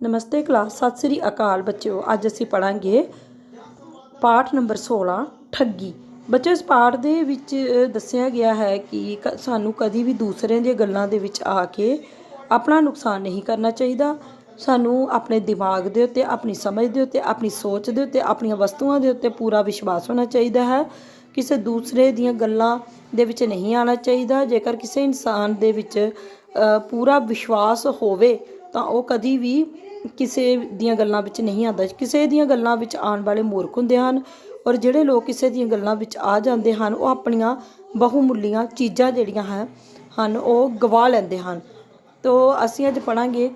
नमस्ते क्लास, सत श्री अकाल बच्चों। अज असी पढ़ांगे पाठ नंबर 16 ठगी। बच्चों, इस पाठ दे विच दस्सिया गया है कि सानू कभी भी दूसरे दी गल्लां दे विच आके अपना नुकसान नहीं करना चाहिए। सानू अपने दिमाग दे उत्ते, अपनी समझ दे उत्ते, अपनी सोच दे उत्ते, अपनी वस्तुआं दे उत्ते पूरा विश्वास होना चाहिए है। किसी दूसरे दियां गल्लां दे विच नहीं आना चाहिए। जेकर किसी इंसान दे विच पूरा विश्वास होवे तां ओह कदी भी किसी दियां गल्लां विच नहीं आंदा। किसी दियां गल्लां विच आउण वाले मूर्ख हुंदे हन, और जिहड़े लोग किसी दियां गल्लां विच आ जांदे हन ओह अपणियां बहुमुल्लियां चीज़ां जिहड़ियां हन ओह गवा लैंदे हन। तो असीं अज पढ़ांगे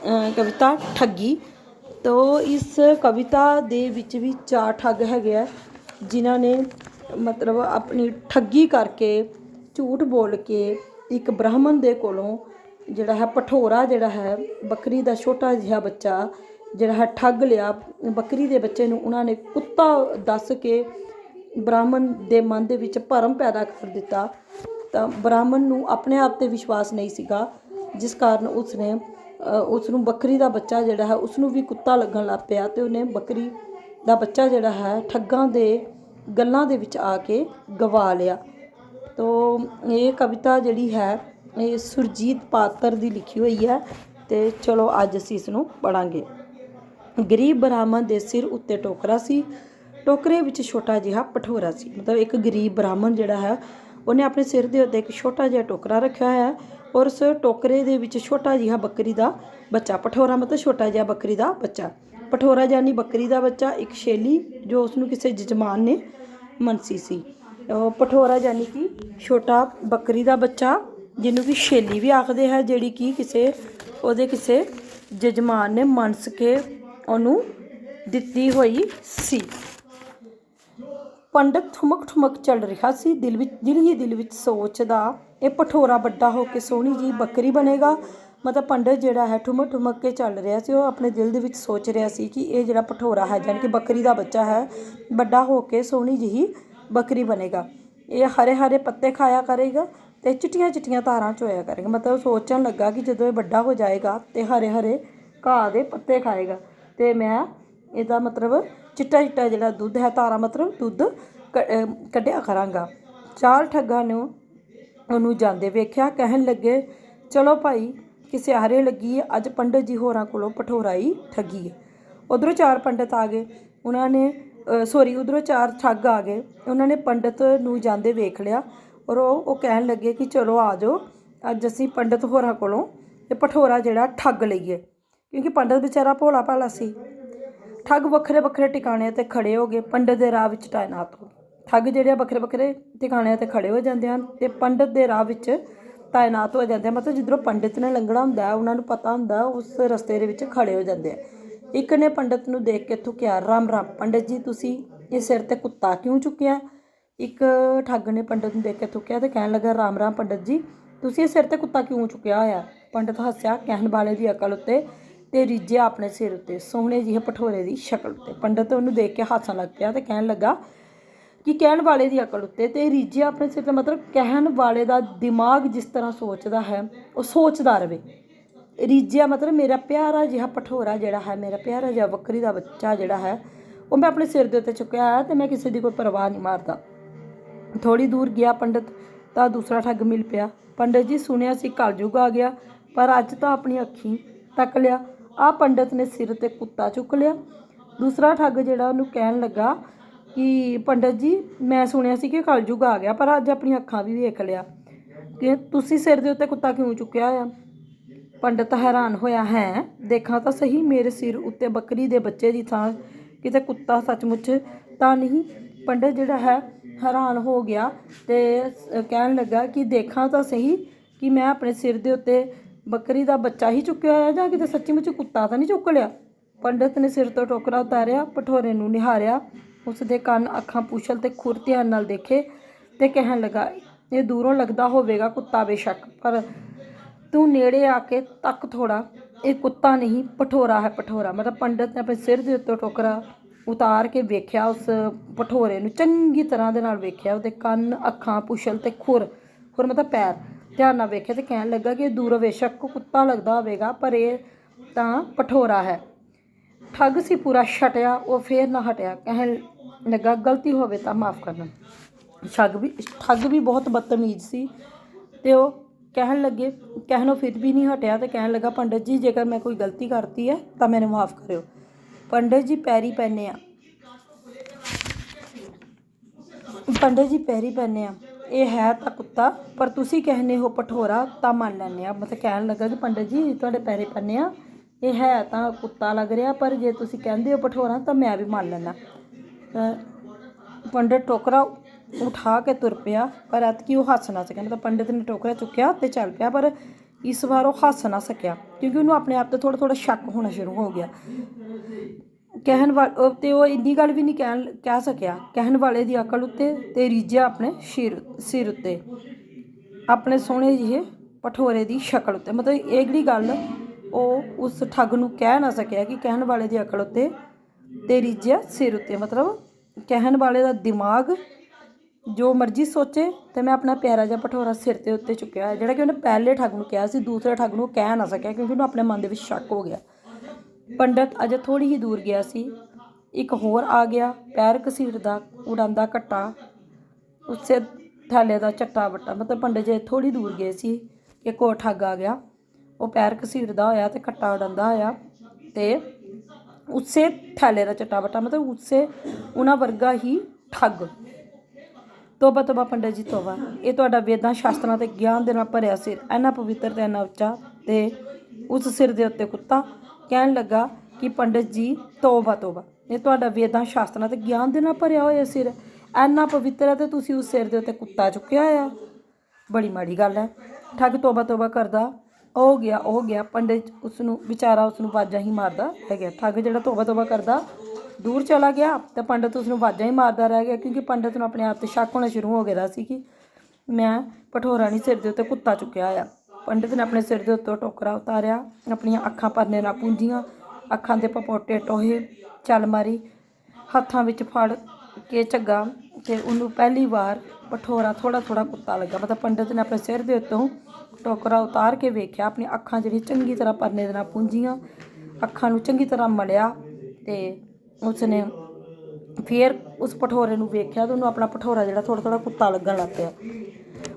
कविता ठगी। तो इस कविता दे विच भी 4 ठग हैगे आ, जिन्हां ने मतलब अपनी ठगी करके, झूठ बोल के एक ब्राह्मण दे कोलों जिहड़ा है भठोरा जिहड़ा है बकरी का छोटा जिहा बच्चा जिहड़ा है ठग लिया। बकरी के बच्चे नूं उन्हां ने कुत्ता दस के ब्राह्मण के मन दे विच भरम पैदा कर दिता। तो ब्राह्मण नूं अपने आप ते विश्वास नहीं सीगा, जिस कारण उसने उसनूं बकरी का बच्चा जिहड़ा है उसनूं भी कुत्ता लगन लग पिया, तो उन्हें बकरी का बच्चा जिहड़ा है ठगां दे गल्लां दे विच आके गवा लिया। तो ये कविता जिहड़ी है ये सुरजीत पात्र की लिखी हुई है। तो चलो अज असीं इसनूं पढ़ांगे। गरीब ब्राह्मण के सिर उत्ते टोकरा सी, टोकरे विच छोटा जिहा भठोरा सी। मतलब एक गरीब ब्राह्मण जिहड़ा है उन्हें अपने सिर के उत्ते एक छोटा जिहा टोकरा रखा है, और उस टोकरे दे विच छोटा जिहा बकरी का बच्चा। भठोरा मतलब छोटा जिहा बकरी का बच्चा। भठोरा यानी बकरी का बच्चा, एक छेली जो उसनूं किसी जजमान ने मनसी सी। भठोरा यानी कि छोटा बकरी का बच्चा, जिन्हों कि छेली भी आखते हैं, जिहड़ी कि किसी जजमान ने मनस के उन्होंने दिती हुई सी। पंडित ठुमक ठुमक चल रहा सी, दिल विच सोचदा ये भठोरा बड़ा होकर सोहनी जी बकरी बनेगा। मतलब पंडित जिहड़ा है ठुमक ठुमक के चल रहा सी, अपने दिल दे विच सोच रहा सी कि ये जिहड़ा भठोरा है यानी कि बकरी का बच्चा है बड़ा होकर सोहनी जी बकरी बनेगा। ये हरे हरे पत्ते खाया करेगा तो चिट्टियां चिट्टियां तारां चोया करेगा। मतलब सोचन लगा कि जो ये बड़ा हो जाएगा तो हरे हरे घाह के पत्ते खाएगा, तो मैं इसदा मतलब चिट्टा चिट्टा जिहड़ा दुध है, तारा मतलब दुध कढ़िया करांगा। 4 ठगां ने उन्होंने जांदे वेख्या, कहन लगे चलो भाई किसे हारे लगी है, अज पंडित जी होरां कोलों भठोरा ही ठगीए। उधरों 4 पंडित आ गए, उन्होंने उधरों 4 ठग आ गए। उन्होंने पंडित नूं जांदे वेख लिया, और वो कहन लगे कि चलो आ जाओ अज असीं पंडित होरां कोलों ये भठोरा जिहड़ा ठग लईए, क्योंकि पंडित बेचारा भोला भाला सी। ठग वक्खरे वक्खरे ठिकाणिਆਂ ते खड़े हो गए, पंडित दे राह विच तैनात हो गए। ठग जिहड़े वक्खरे वक्खरे ठिकाणिਆਂ ते खड़े हो जाते हैं ते पंडित दे राह विच तैनात हो जाते हैं। मतलब जिधरों पंडित ने लंघना हुंदा है उन्होंने पता हुंदा उस रस्ते दे विच खड़े हो जाते हैं। एक ने पंडित नूं देख के थुकिया, राम राम पंडित जी, तुसीं ये सिर ते कुत्ता क्यों चुकिया। एक ठग ने पंडित नूं देख के थुकिया तो कहन लगा, राम राम पंडित जी, तुसीं सिर ते कुत्ता क्यों चुकिया होया। पंडित हस्या, कहन वाले की अकल उत्ते ते रिझिया अपने सिर उत्ते सोहणे जिहे भठोरे की शकल उत्ते। पंडित उन्होंने देख के हसन लग पिया तो कहन लगा कि कहन वाले की अकल उत्ते ते रिझिया अपने सिर ते, मतलब कहन वाले का दिमाग जिस तरह सोचता है वो सोचता रहे। रिझिया मतलब मेरा प्यारा जिहा भठोरा जिहड़ा है, मेरा प्यारा जिहा बकरी का बच्चा जिहड़ा है वो मैं अपने सिर के उत्ते चुकिया है, तो मैं किसी की कोई परवाह नहीं मारता। थोड़ी दूर गया पंडित तो दूसरा ठग मिल पिया। पंडित जी, सुनिया सी कलयुग आ गया, पर अज तो अपनी अखीं तक लिया। आ पंडित ने सिर ते कुत्ता चुक लिया। दूसरा ठग जिहड़ा उन्होंने कहन लगा कि पंडित जी, मैं सुनिया सी कि कलयुग आ गया, पर अज अपनी अखां भी वेख लिया कि तुसीं सिर दे उत्ते कुत्ता क्यों चुकिया होया। पंडित हैरान होया, है देखा तो सही मेरे सिर उत्ते बकरी दे बच्चे की थां किते कुत्ता सचमुच तां नहीं। पंडित जिहड़ा है हैरान हो गया तो कहन लगा कि देखा तो सही कि मैं अपने सिर दे उत्ते बकरी का बच्चा ही चुकिया होया जां किते सच्ची मुच कुत्ता तो नहीं चुक लिया। पंडित ने सिर तो टोकरा उतारिया, भठोरे नूं निहारिया, उसदे कन्न अखां पूछल ते खुर ध्यान नाल देखे ते कहन लगा, ये दूरों लगदा होवेगा कुत्ता बेशक, पर तू नेड़े आके तक थोड़ा, ये कुत्ता नहीं भठोरा है भठोरा। मतलब पंडित ने अपने सिर के उत्ते टोकरा उतार के वेख्या, उस भठोरे नूं चंगी तरह दे नाल वेख्या, उहदे कन्न अखां पुछल ते खुर मतलब पैर ध्यान नाल वेख्या, तो कहन लगा कि दूरों बेशक कुत्ता लगदा होवेगा, पर ये ਤਾਂ ਭਠੋਰਾ ਹੈ। ਠੱਗ ਸੀ ਪੂਰਾ ਛਟਿਆ, ਉਹ ਫੇਰ ਨਾ ਹਟਿਆ, ਕਹਿਣ ਲੱਗਾ ਗਲਤੀ ਹੋਵੇ ਤਾਂ ਮਾफ़ ਕਰਨਾ। ਠੱਗ ਵੀ ਬਹੁਤ ਬਦਤਮੀਜ਼ ਸੀ ਤੇ ਉਹ ਕਹਿਣੋਂ ਫਿਰ ਵੀ ਨਹੀਂ ਹਟਿਆ ਤੇ ਕਹਿਣ ਲੱਗਾ ਪੰਡਿਤ ਜੀ ਜੇਕਰ ਮੈਂ ਕੋਈ ਗਲਤੀ ਕਰਤੀ ਹੈ ਤਾਂ ਮੈਨੂੰ ਮਾफ़ ਕਰਿਓ। ਪੰਡਿਤ ਜੀ ਪੈਰੀ ਪੈਂਦੇ ਆ, ਇਹ ਹੈ ਤਾਂ ਕੁੱਤਾ ਪਰ ਤੁਸੀਂ ਕਹਿੰਦੇ ਹੋ ਭਠੋਰਾ ਤਾਂ ਮੰਨ ਲੈਂਦੇ ਆ। ਮਤਲਬ ਕਹਿਣ ਲੱਗਾ ਕਿ ਪੰਡਿਤ ਜੀ ਤੁਹਾਡੇ ਪੈਰੀ ਪੈਂਦੇ ਆ, ਇਹ ਹੈ ਤਾਂ ਕੁੱਤਾ ਲੱਗ ਰਿਹਾ ਪਰ ਜੇ ਤੁਸੀਂ ਕਹਿੰਦੇ ਹੋ ਭਠੋਰਾ ਤਾਂ ਮੈਂ ਵੀ ਮੰਨ ਲੈਂਦਾ। ਪੰਡਿਤ ਟੋਕਰਾ ਉਠਾ ਕੇ ਤੁਰ ਪਿਆ ਪਰ ਐਤਕੀ ਉਹ ਹੱਸ ਨਾ ਸਕਿਆ। ਮਤਲਬ ਪੰਡਿਤ ਨੇ ਟੋਕਰਾ ਚੁੱਕਿਆ ਤੇ ਚੱਲ ਪਿਆ ਪਰ ਇਸ ਵਾਰ ਉਹ ਹੱਸ ਨਾ ਸਕਿਆ ਕਿਉਂਕਿ ਉਹਨੂੰ ਆਪਣੇ ਆਪ 'ਤੇ ਥੋੜ੍ਹਾ ਸ਼ੱਕ ਹੋਣਾ ਸ਼ੁਰੂ ਹੋ ਗਿਆ। ਤੇ ਉਹ ਇੰਨੀ ਗੱਲ ਵੀ ਨਹੀਂ ਕਹਿ ਸਕਿਆ। ਕਹਿਣ ਵਾਲੇ ਦੀ ਅਕਲ ਉੱਤੇ ਤੇ ਰੀਝਿਆ ਆਪਣੇ ਸਿਰ ਉੱਤੇ, ਆਪਣੇ ਸੋਹਣੇ ਜਿਹੇ ਭਠੋਰੇ ਦੀ ਸ਼ਕਲ ਉੱਤੇ। ਮਤਲਬ ਇਹ ਜਿਹੜੀ ਗੱਲ ਉਹ ਉਸ ਠੱਗ ਨੂੰ ਕਹਿ ਨਾ ਸਕਿਆ ਕਿ ਕਹਿਣ ਵਾਲੇ ਦੀ ਅਕਲ ਉੱਤੇ ਤੇ ਰੀਝਿਆ ਸਿਰ ਉੱਤੇ। ਮਤਲਬ ਕਹਿਣ ਵਾਲੇ ਦਾ ਦਿਮਾਗ ਜੋ ਮਰਜ਼ੀ ਸੋਚੇ ਤੇ ਮੈਂ ਆਪਣਾ ਪਿਆਰਾ ਜਿਹਾ ਭਠੋਰਾ ਸਿਰ ਦੇ ਉੱਤੇ ਚੁੱਕਿਆ ਹੈ, ਜਿਹੜਾ ਕਿ ਉਹਨੇ ਪਹਿਲੇ ਠੱਗ ਨੂੰ ਕਿਹਾ ਸੀ, ਦੂਸਰੇ ਠੱਗ ਨੂੰ ਕਹਿ ਨਾ ਸਕਿਆ ਕਿਉਂਕਿ ਉਹਨੂੰ ਆਪਣੇ ਮਨ ਦੇ ਵਿੱਚ ਸ਼ੱਕ ਹੋ ਗਿਆ। ਪੰਡਿਤ ਅਜੇ ਥੋੜ੍ਹੀ ਹੀ ਦੂਰ ਗਿਆ ਸੀ, ਇੱਕ ਹੋਰ ਆ ਗਿਆ, ਪੈਰ ਘਸੀਟਦਾ ਉਡਾਉਂਦਾ ਘੱਟਾ, ਉਸੇ ਥੈਲੇ ਦਾ ਚੱਟਾ ਵੱਟਾ। ਮਤਲਬ ਪੰਡਿਤ ਜੀ ਥੋੜ੍ਹੀ ਦੂਰ ਗਏ ਸੀ, ਇੱਕ ਹੋਰ ਠੱਗ ਆ ਗਿਆ, ਉਹ ਪੈਰ ਘਸੀਟਦਾ ਹੋਇਆ ਤੇ ਘੱਟਾ ਉਡਾਉਂਦਾ ਹੋਇਆ ਤੇ ਉਸੇ ਥੈਲੇ ਦਾ ਚੱਟਾ ਵੱਟਾ, ਮਤਲਬ ਉਸੇ ਉਹਨਾਂ ਵਰਗਾ ਹੀ ਠੱਗ। ਤੋਬਾ ਤੋਬਾ ਪੰਡਿਤ ਜੀ ਤੋਬਾ, ਇਹ ਤੁਹਾਡਾ ਵੇਦਾਂ ਸ਼ਾਸਤਰਾਂ ਅਤੇ ਗਿਆਨ ਦੇ ਨਾਲ ਭਰਿਆ ਸਿਰ ਇੰਨਾ ਪਵਿੱਤਰ ਅਤੇ ਇੰਨਾ ਉੱਚਾ, ਤੇ ਉਸ ਸਿਰ ਦੇ ਉੱਤੇ ਕੁੱਤਾ। ਕਹਿਣ ਲੱਗਾ ਕਿ ਪੰਡਿਤ ਜੀ ਤੋਬਾ ਤੋਬਾ, ਇਹ ਤੁਹਾਡਾ ਵੇਦਾਂ ਸ਼ਾਸਤਰਾਂ ਅਤੇ ਗਿਆਨ ਦੇ ਨਾਲ ਭਰਿਆ ਹੋਇਆ ਸਿਰ ਇੰਨਾ ਪਵਿੱਤਰ ਹੈ ਅਤੇ ਤੁਸੀਂ ਉਸ ਸਿਰ ਦੇ ਉੱਤੇ ਕੁੱਤਾ ਚੁੱਕਿਆ ਆ, ਬੜੀ ਮਾੜੀ ਗੱਲ ਹੈ। ਠੱਗ ਤੋਬਾ ਤੋਬਾ ਕਰਦਾ ਉਹ ਗਿਆ। ਪੰਡਿਤ ਉਸਨੂੰ ਆਵਾਜ਼ਾਂ ਹੀ ਮਾਰਦਾ ਰਹਿ ਗਿਆ। ਠੱਗ ਜਿਹੜਾ ਤੋਬਾ ਤੋਬਾ ਕਰਦਾ ਦੂਰ ਚਲਾ ਗਿਆ ਤੇ ਪੰਡਿਤ ਉਸਨੂੰ ਆਵਾਜ਼ਾਂ ਹੀ ਮਾਰਦਾ ਰਹਿ ਗਿਆ ਕਿਉਂਕਿ ਪੰਡਿਤ ਨੂੰ ਆਪਣੇ ਆਪ 'ਤੇ ਸ਼ੱਕ ਹੋਣਾ ਸ਼ੁਰੂ ਹੋ ਗਿਆ ਸੀ ਕਿ ਮੈਂ ਭਠੋਰਾ ਨਹੀਂ ਸਿਰ ਦੇ ਉੱਤੇ ਕੁੱਤਾ ਚੁੱਕਿਆ ਆ। ਪੰਡਿਤ ਨੇ ਆਪਣੇ ਸਿਰ ਦੇ ਉੱਤੋਂ ਟੋਕਰਾ ਉਤਾਰਿਆ, ਆਪਣੀਆਂ ਅੱਖਾਂ ਪਰਨੇ ਨਾਲ ਪੂੰਝੀਆਂ, ਅੱਖਾਂ ਦੇ ਪਪੋਟੇ ਟੋਹੇ, ਚੱਲ ਮਾਰੀ, ਹੱਥਾਂ ਵਿੱਚ ਫੜ ਕੇ ਝੱਗਾ ਤੇ ਉਹਨੂੰ ਪਹਿਲੀ ਵਾਰ ਭਠੋਰਾ ਥੋੜ੍ਹਾ ਕੁੱਤਾ ਲੱਗਾ। ਮਤਲਬ ਪੰਡਿਤ ਨੇ ਆਪਣੇ ਸਿਰ ਦੇ ਉੱਤੋਂ ਟੋਕਰਾ ਉਤਾਰ ਕੇ ਵੇਖਿਆ, ਆਪਣੀਆਂ ਅੱਖਾਂ ਜਿਹੜੀਆਂ ਚੰਗੀ ਤਰ੍ਹਾਂ ਪਰਨੇ ਦੇ ਨਾਲ ਪੂੰਝੀਆਂ, ਅੱਖਾਂ ਨੂੰ ਚੰਗੀ ਤਰ੍ਹਾਂ ਮਲਿਆ ਤੇ ਉਸਨੇ ਫਿਰ ਉਸ ਭਠੋਰੇ ਨੂੰ ਵੇਖਿਆ ਤੇ ਉਹਨੂੰ ਆਪਣਾ ਭਠੋਰਾ ਜਿਹੜਾ ਥੋੜ੍ਹਾ ਕੁੱਤਾ ਲੱਗਣ ਲੱਗ ਪਿਆ।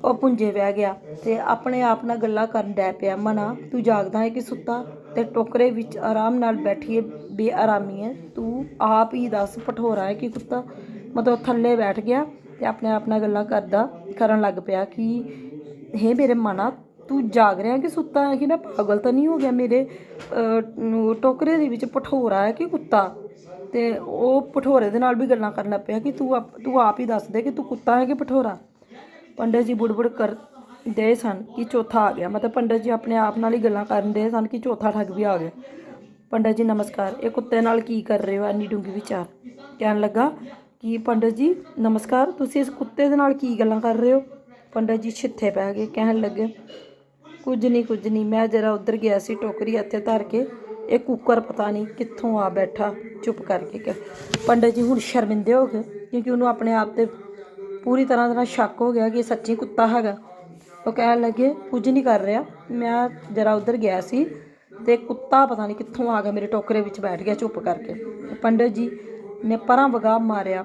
ਉਹ ਪੁੰਜੇ ਬਹਿ ਗਿਆ ਤੇ ਆਪਣੇ ਆਪ ਨਾਲ ਗੱਲਾਂ ਕਰਨ ਡੈ ਪਿਆ। ਮਨਾ ਤੂੰ ਜਾਗਦਾ ਹੈ ਕਿ ਸੁੱਤਾ, ਤੇ ਟੋਕਰੇ ਵਿੱਚ ਆਰਾਮ ਨਾਲ ਬੈਠੀਏ ਬੇਆਰਾਮੀ ਹੈ, ਤੂੰ ਆਪ ਹੀ ਦੱਸ ਭਠੋਰਾ ਹੈ ਕਿ ਕੁੱਤਾ। ਮਤਲਬ ਥੱਲੇ ਬੈਠ ਗਿਆ ਤੇ ਆਪਣੇ ਆਪ ਨਾਲ ਗੱਲਾਂ ਕਰਨ ਲੱਗ ਪਿਆ ਕਿ ਹੇ ਮੇਰੇ ਮਨਾ ਤੂੰ ਜਾਗ ਰਿਹਾ ਕਿ ਸੁੱਤਾ ਹੈ, ਕਿ ਮੈਂ ਪਾਗਲ ਤਾਂ ਨਹੀਂ ਹੋ ਗਿਆ, ਮੇਰੇ ਟੋਕਰੇ ਦੇ ਵਿੱਚ ਭਠੋਰਾ ਹੈ ਕਿ ਕੁੱਤਾ। ਤੇ ਉਹ ਭਠੋਰੇ ਦੇ ਨਾਲ ਵੀ ਗੱਲਾਂ ਕਰਨ ਲੱਗ ਪਿਆ ਕਿ ਤੂੰ ਆਪ ਹੀ ਦੱਸ ਦੇ ਕਿ ਤੂੰ ਕੁੱਤਾ ਹੈ ਕਿ ਭਠੋਰਾ। ਪੰਡਿਤ ਜੀ ਬੁੜਬੁੜ ਕਰਦੇ ਸਨ ਕਿ ਚੌਥਾ ਆ ਗਿਆ। ਮਤਲਬ ਪੰਡਿਤ ਜੀ ਆਪਣੇ ਆਪ ਨਾਲ ਹੀ ਗੱਲਾਂ ਕਰਨ ਦੇ ਸਨ ਕਿ ਚੌਥਾ ਠੱਗ ਵੀ ਆ ਗਿਆ। ਪੰਡਿਤ ਜੀ ਨਮਸਕਾਰ, ਇਹ ਕੁੱਤੇ ਨਾਲ ਕੀ ਕਰ ਰਹੇ ਹੋ, ਇੰਨੀ ਡੂੰਘੀ ਵਿਚਾਰ। ਕਹਿਣ ਲੱਗਾ ਕਿ ਪੰਡਿਤ ਜੀ ਨਮਸਕਾਰ, ਤੁਸੀਂ ਇਸ ਕੁੱਤੇ ਦੇ ਨਾਲ ਕੀ ਗੱਲਾਂ ਕਰ ਰਹੇ ਹੋ। ਪੰਡਿਤ ਜੀ ਛਿੱਥੇ ਪੈ ਗਏ, ਕਹਿਣ ਲੱਗੇ ਕੁਝ ਨਹੀਂ, ਮੈਂ ਜਰਾ ਉੱਧਰ ਗਿਆ ਸੀ, ਟੋਕਰੀ ਇੱਥੇ ਧਰ ਕੇ ਇਹ ਕੁੱਕਰ ਪਤਾ ਨਹੀਂ ਕਿੱਥੋਂ ਆ ਬੈਠਾ ਚੁੱਪ ਕਰਕੇ। ਪੰਡਿਤ ਜੀ ਹੁਣ ਸ਼ਰਮਿੰਦੇ ਹੋ ਗਏ ਕਿਉਂਕਿ ਉਹਨੂੰ ਆਪਣੇ ਆਪ 'ਤੇ ਪੂਰੀ ਤਰ੍ਹਾਂ ਦੇ ਨਾਲ ਸ਼ੱਕ ਹੋ ਗਿਆ ਕਿ ਇਹ ਸੱਚੀ ਕੁੱਤਾ ਹੈਗਾ। ਉਹ ਕਹਿਣ ਲੱਗੇ ਕੁਝ ਨਹੀਂ ਕਰ ਰਿਹਾ, ਮੈਂ ਜਰਾ ਉੱਧਰ ਗਿਆ ਸੀ ਅਤੇ ਕੁੱਤਾ ਪਤਾ ਨਹੀਂ ਕਿੱਥੋਂ ਆ ਗਿਆ ਮੇਰੇ ਟੋਕਰੇ ਵਿੱਚ ਬੈਠ ਗਿਆ ਚੁੱਪ ਕਰਕੇ। ਪੰਡਿਤ ਜੀ ਨੇ ਪਰਾਂ ਵਗਾਹ ਮਾਰਿਆ,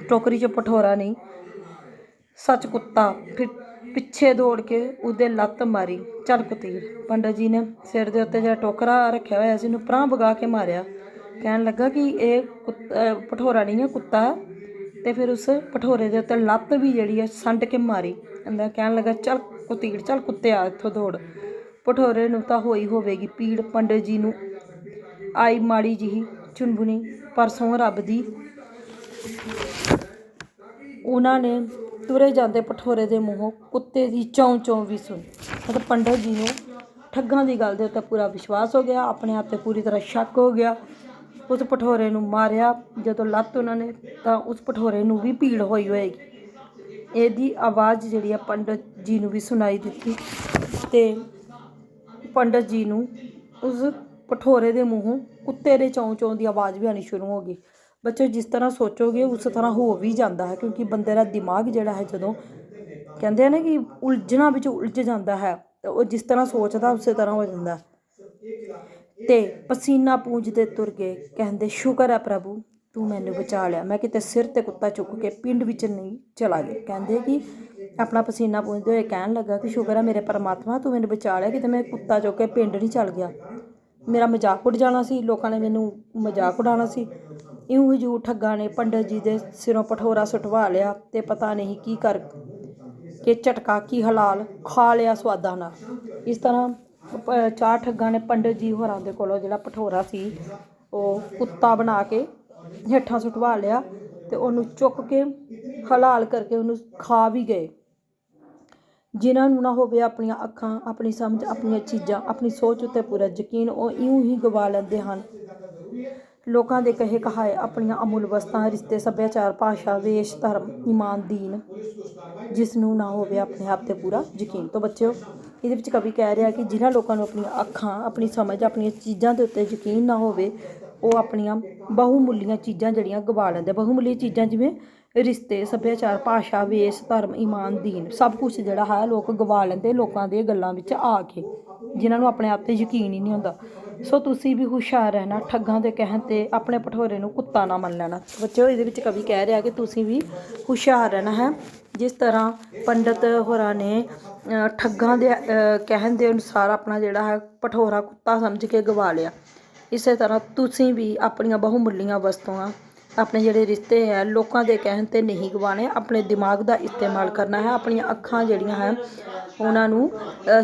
ਟੋਕਰੀ 'ਚ ਭਠੋਰਾ ਨਹੀਂ ਸੱਚ ਕੁੱਤਾ। ਫਿਰ ਪਿੱਛੇ ਦੌੜ ਕੇ ਉਹਦੇ ਲੱਤ ਮਾਰੀ, ਚੱਲ ਕੁਤੀੜ। ਪੰਡਿਤ ਜੀ ਨੇ ਸਿਰ ਦੇ ਉੱਤੇ ਜਿਹੜਾ ਟੋਕਰਾ ਰੱਖਿਆ ਹੋਇਆ ਸੀ ਉਹਨੂੰ ਪਰਾਂ ਵਗਾਹ ਕੇ ਮਾਰਿਆ। ਕਹਿਣ ਲੱਗਾ ਕਿ ਇਹ ਭਠੋਰਾ ਨਹੀਂ ਹੈ, ਕੁੱਤਾ ਹੈ। ਅਤੇ ਫਿਰ ਉਸ ਭਠੋਰੇ ਦੇ ਉੱਤੇ ਲੱਤ ਵੀ ਜਿਹੜੀ ਹੈ ਸੰਡ ਕੇ ਮਾਰੀ। ਅੰਦਰ ਕਹਿਣ ਲੱਗਾ ਚੱਲ ਕੁਤੀੜ, ਚੱਲ ਕੁੱਤਿਆ ਇੱਥੋਂ ਦੌੜ। ਭਠੋਰੇ ਨੂੰ ਤਾਂ ਹੋਈ ਹੋਵੇਗੀ ਪੀੜ। ਪੰਡਿਤ ਜੀ ਨੂੰ ਆਈ ਮਾੜੀ ਜਿਹੀ ਚੁਣਬੁਣੀ, ਪਰ ਸਹੁੰ ਰੱਬ ਦੀ ਉਹਨਾਂ ਨੇ ਤੁਰੇ ਜਾਂਦੇ ਭਠੋਰੇ ਦੇ ਮੂੰਹੋਂ ਕੁੱਤੇ ਦੀ ਚੌਂ ਵੀ ਸੁਣੀ। ਮਤਲਬ ਪੰਡਿਤ ਜੀ ਨੂੰ ਠੱਗਾਂ ਦੀ ਗੱਲ ਦੇ ਉੱਤੇ ਪੂਰਾ ਵਿਸ਼ਵਾਸ ਹੋ ਗਿਆ, ਆਪਣੇ ਆਪ 'ਤੇ ਪੂਰੀ ਤਰ੍ਹਾਂ ਸ਼ੱਕ ਹੋ ਗਿਆ। ਉਸ ਭਠੋਰੇ ਨੂੰ ਮਾਰਿਆ ਜਦੋਂ ਲੱਤ ਉਹਨਾਂ ਨੇ, ਤਾਂ ਉਸ ਭਠੋਰੇ ਨੂੰ ਵੀ ਪੀੜ ਹੋਈ ਹੋਏਗੀ। ਇਹਦੀ ਆਵਾਜ਼ ਜਿਹੜੀ ਆ ਪੰਡਿਤ ਜੀ ਨੂੰ ਵੀ ਸੁਣਾਈ ਦਿੱਤੀ ਅਤੇ ਪੰਡਿਤ ਜੀ ਨੂੰ ਉਸ ਭਠੋਰੇ ਦੇ ਮੂੰਹੋਂ ਕੁੱਤੇ ਦੇ ਚੌਂ ਦੀ ਆਵਾਜ਼ ਵੀ ਆਉਣੀ ਸ਼ੁਰੂ ਹੋ ਗਈ। ਬੱਚੇ ਜਿਸ ਤਰ੍ਹਾਂ ਸੋਚੋਗੇ ਉਸ ਤਰ੍ਹਾਂ ਹੋ ਵੀ ਜਾਂਦਾ ਹੈ ਕਿਉਂਕਿ ਬੰਦੇ ਦਾ ਦਿਮਾਗ ਜਿਹੜਾ ਹੈ, ਜਦੋਂ ਕਹਿੰਦੇ ਆ ਨਾ ਕਿ ਉਲਝਣਾਂ ਵਿੱਚ ਉਲਝ ਜਾਂਦਾ ਹੈ, ਤਾਂ ਉਹ ਜਿਸ ਤਰ੍ਹਾਂ ਸੋਚਦਾ ਉਸੇ ਤਰ੍ਹਾਂ ਹੋ ਜਾਂਦਾ। ਤੇ ਪਸੀਨਾ ਪੂੰਝਦੇ ਤੁਰ ਗਏ। ਕਹਿੰਦੇ ਸ਼ੁਕਰ ਹੈ ਪ੍ਰਭੂ ਤੂੰ ਮੈਨੂੰ ਬਚਾ ਲਿਆ, ਮੈਂ ਕਿਤੇ ਸਿਰ ਤੇ ਕੁੱਤਾ ਚੁੱਕ ਕੇ ਪਿੰਡ ਵਿੱਚ ਨਹੀਂ ਚਲਾ ਗਿਆ। ਕਹਿੰਦੇ ਕਿ ਆਪਣਾ ਪਸੀਨਾ ਪੂੰਝਦੇ ਹੋਏ ਕਹਿਣ ਲੱਗਾ ਕਿ ਸ਼ੁਕਰ ਹੈ ਮੇਰੇ ਪਰਮਾਤਮਾ ਤੂੰ ਮੈਨੂੰ ਬਚਾ ਲਿਆ, ਕਿਤੇ ਮੈਂ ਕੁੱਤਾ ਚੁੱਕ ਕੇ ਪਿੰਡ ਨਹੀਂ ਚੱਲ ਗਿਆ, ਮੇਰਾ ਮਜ਼ਾਕ ਉੱਡ ਜਾਣਾ ਸੀ, ਲੋਕਾਂ ਨੇ ਮੈਨੂੰ ਮਜ਼ਾਕ ਉਡਾਉਣਾ ਸੀ। ਇਉਂ ਹਜੂਰ ਠੱਗਾਂ ਨੇ ਪੰਡਤ ਜੀ ਦੇ ਸਿਰੋਂ ਭਠੋਰਾ ਸੁਟਵਾ ਲਿਆ ਤੇ ਪਤਾ ਨਹੀਂ ਕੀ ਕਰ ਕੇ ਝਟਕਾ ਕੀ ਹਲਾਲ ਖਾ ਲਿਆ ਸਵਾਦਾਂ ਨਾਲ। ਇਸ ਤਰ੍ਹਾਂ ਚਾਰ ਠੱਗਾਂ ਨੇ ਪੰਡਤ ਜੀ ਹੋਰਾਂ ਦੇ ਕੋਲੋਂ ਜਿਹੜਾ ਭਠੋਰਾ ਸੀ ਉਹ ਕੁੱਤਾ ਬਣਾ ਕੇ ਹੇਠਾਂ ਸੁਟਵਾ ਲਿਆ ਤੇ ਉਹਨੂੰ ਚੁੱਕ ਕੇ ਹਲਾਲ ਕਰਕੇ ਉਹਨੂੰ ਖਾ ਵੀ ਗਏ। ਜਿਨ੍ਹਾਂ ਨੂੰ ਨਾ ਹੋਵੇ ਆਪਣੀਆਂ ਅੱਖਾਂ, ਆਪਣੀ ਸਮਝ, ਆਪਣੀਆਂ ਚੀਜ਼ਾਂ, ਆਪਣੀ ਸੋਚ ਉੱਤੇ ਪੂਰਾ ਯਕੀਨ, ਉਹ ਇਉਂ ਹੀ ਗਵਾ ਲੈਂਦੇ ਹਨ। ਲੋਕਾਂ ਦੇ ਕਹੇ ਕਹਾਏ, ਆਪਣੀਆਂ ਅਮੁੱਲ ਵਸਤਾਂ, ਰਿਸ਼ਤੇ, ਸੱਭਿਆਚਾਰ, ਭਾਸ਼ਾ, ਵੇਸ਼, ਧਰਮ, ਈਮਾਨ, ਦੀਨ, ਜਿਸ ਨੂੰ ਨਾ ਹੋਵੇ ਆਪਣੇ ਆਪ 'ਤੇ ਪੂਰਾ ਯਕੀਨ। ਤੋਂ ਬੱਚਿਓ ਇਹਦੇ ਵਿੱਚ ਕਵੀ ਕਹਿ ਰਿਹਾ ਕਿ ਜਿਨ੍ਹਾਂ ਲੋਕਾਂ ਨੂੰ ਆਪਣੀਆਂ ਅੱਖਾਂ, ਆਪਣੀ ਸਮਝ, ਆਪਣੀਆਂ ਚੀਜ਼ਾਂ ਦੇ ਉੱਤੇ ਯਕੀਨ ਨਾ ਹੋਵੇ ਉਹ ਆਪਣੀਆਂ ਬਹੁਮੁੱਲੀਆਂ ਚੀਜ਼ਾਂ ਜਿਹੜੀਆਂ ਗਵਾ ਲੈਂਦੇ। ਬਹੁਮੁੱਲੀ ਚੀਜ਼ਾਂ ਜਿਵੇਂ ਰਿਸ਼ਤੇ, ਸੱਭਿਆਚਾਰ, ਭਾਸ਼ਾ, ਵੇਸ਼, ਧਰਮ, ਈਮਾਨ, ਦੀਨ, ਸਭ ਕੁਛ ਜਿਹੜਾ ਹੈ ਲੋਕ ਗਵਾ ਲੈਂਦੇ ਲੋਕਾਂ ਦੀਆਂ ਗੱਲਾਂ ਵਿੱਚ ਆ ਕੇ, ਜਿਨ੍ਹਾਂ ਨੂੰ ਆਪਣੇ ਆਪ 'ਤੇ ਯਕੀਨ ਹੀ ਨਹੀਂ ਹੁੰਦਾ। ਸੋ ਤੁਸੀਂ ਵੀ ਹੁਸ਼ਿਆਰ ਰਹਿਣਾ, ਠੱਗਾਂ ਦੇ ਕਹਿਣ 'ਤੇ ਆਪਣੇ ਭਠੋਰੇ ਨੂੰ ਕੁੱਤਾ ਨਾ ਮੰਨ ਲੈਣਾ। ਬੱਚਿਓ ਇਹਦੇ ਵਿੱਚ ਕਵੀ ਕਹਿ ਰਿਹਾ ਕਿ ਤੁਸੀਂ ਵੀ ਹੁਸ਼ਿਆਰ ਰਹਿਣਾ ਹੈ। ਜਿਸ ਤਰ੍ਹਾਂ ਪੰਡਤ ਹੋਰਾਂ ਨੇ ਠੱਗਾਂ ਦੇ ਕਹਿਣ ਦੇ ਅਨੁਸਾਰ ਆਪਣਾ ਜਿਹੜਾ ਹੈ ਭਠੋਰਾ ਕੁੱਤਾ ਸਮਝ ਕੇ ਗਵਾ ਲਿਆ, ਇਸੇ ਤਰ੍ਹਾਂ ਤੁਸੀਂ ਵੀ ਆਪਣੀਆਂ ਬਹੁਮੁੱਲੀਆਂ ਵਸਤੂਆਂ, ਆਪਣੇ ਜਿਹੜੇ ਰਿਸ਼ਤੇ ਹੈ ਲੋਕਾਂ ਦੇ ਕਹਿਣ 'ਤੇ ਨਹੀਂ ਗਵਾਉਣੇ, ਆਪਣੇ ਦਿਮਾਗ ਦਾ ਇਸਤੇਮਾਲ ਕਰਨਾ ਹੈ। ਆਪਣੀਆਂ ਅੱਖਾਂ ਜਿਹੜੀਆਂ ਹੈ ਉਹਨਾਂ ਨੂੰ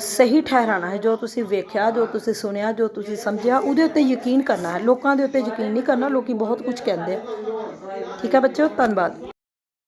ਸਹੀ ਠਹਿਰਾਣਾ ਹੈ। ਜੋ ਤੁਸੀਂ ਵੇਖਿਆ, ਜੋ ਤੁਸੀਂ ਸੁਣਿਆ, ਜੋ ਤੁਸੀਂ ਸਮਝਿਆ, ਉਹਦੇ ਉੱਤੇ ਯਕੀਨ ਕਰਨਾ ਹੈ। ਲੋਕਾਂ ਦੇ ਉੱਤੇ ਯਕੀਨ ਨਹੀਂ ਕਰਨਾ, ਲੋਕੀ ਬਹੁਤ ਕੁਝ ਕਹਿੰਦੇ ਆ। ਠੀਕ ਹੈ ਬੱਚਿਓ, ਧੰਨਵਾਦ।